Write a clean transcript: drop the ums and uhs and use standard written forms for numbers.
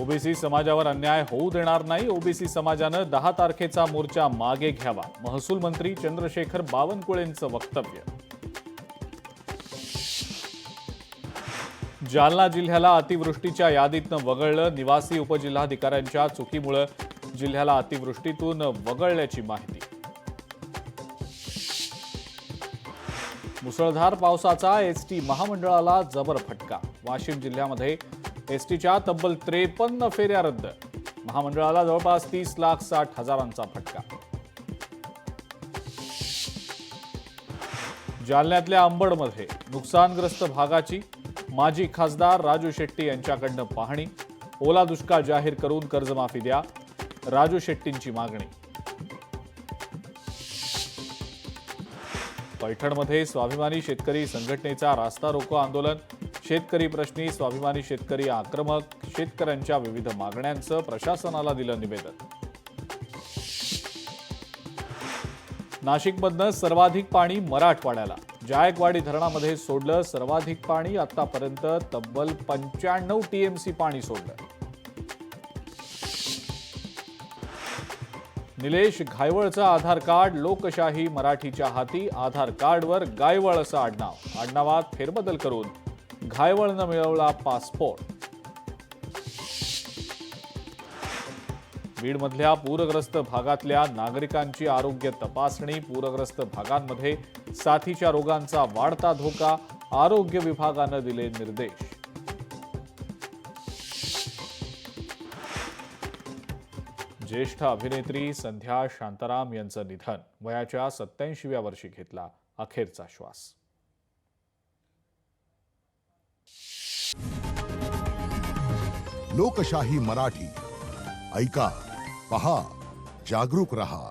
OBC समाजावर अन्याय होऊ देणार नाही. ओबीसी समाजानं 10 तारखेचा मोर्चा मागे घ्यावा. महसूल मंत्री चंद्रशेखर बावनकुळेंचं वक्तव्य. जालना जिल्ह्याला अतिवृष्टीच्या यादीतनं वगळलं. निवासी उपजिल्हाधिकाऱ्यांच्या चुकीमुळे जिल्ह्याला अतिवृष्टीतून वगळल्याची माहिती. मुसळधार पावसाचा एसटी महामंडळाला जबर फटका. वाशिम जिल्ह्यामध्ये एसटीच्या तब्बल 53 फेऱ्या रद्द. महामंडळाला जवळपास 30,60,000चा फटका. जालन्यातल्या अंबडमध्ये नुकसानग्रस्त भागाची माजी खासदार राजू शेट्टी यांच्याकडनं पाहणी. ओला दुष्काळ जाहीर करून कर्जमाफी द्या, राजू शेट्टींची मागणी. पैठणमध्ये स्वाभिमानी शेतकरी संघटनेचा रास्ता रोको आंदोलन. शेतकरी प्रश्नी स्वाभिमानी शेतकरी आक्रमक. शेतकऱ्यांच्या विविध मागण्यांचं प्रशासनाला दिलं निवेदन. नाशिकमधनं सर्वाधिक पाणी मराठवाड्याला. जायकवाडी धरणामध्ये सोडलं सर्वाधिक पाणी. आतापर्यंत तब्बल 95 टीएमसी पाणी सोडलं. निलेश घायवळचं आधार कार्ड लोकशाही मराठीच्या हाती. आधार कार्डवर गायवळ असं आडनाव. आडनावात फेरबदल करून घायवळनं मिळवला पासपोर्ट. बीडमधल्या पूरग्रस्त भागातल्या नागरिकांची आरोग्य तपासणी. पूरग्रस्त भागांमध्ये साथीच्या रोगांचा वाढता धोका. आरोग्य विभागानं दिले निर्देश. ज्येष्ठ अभिनेत्री संध्या शांताराम यांचं निधन. वयाच्या 87व्या वर्षी घेतला अखेरचा श्वास. लोकशाही मराठी ऐका, पहा, जागरूक रहा.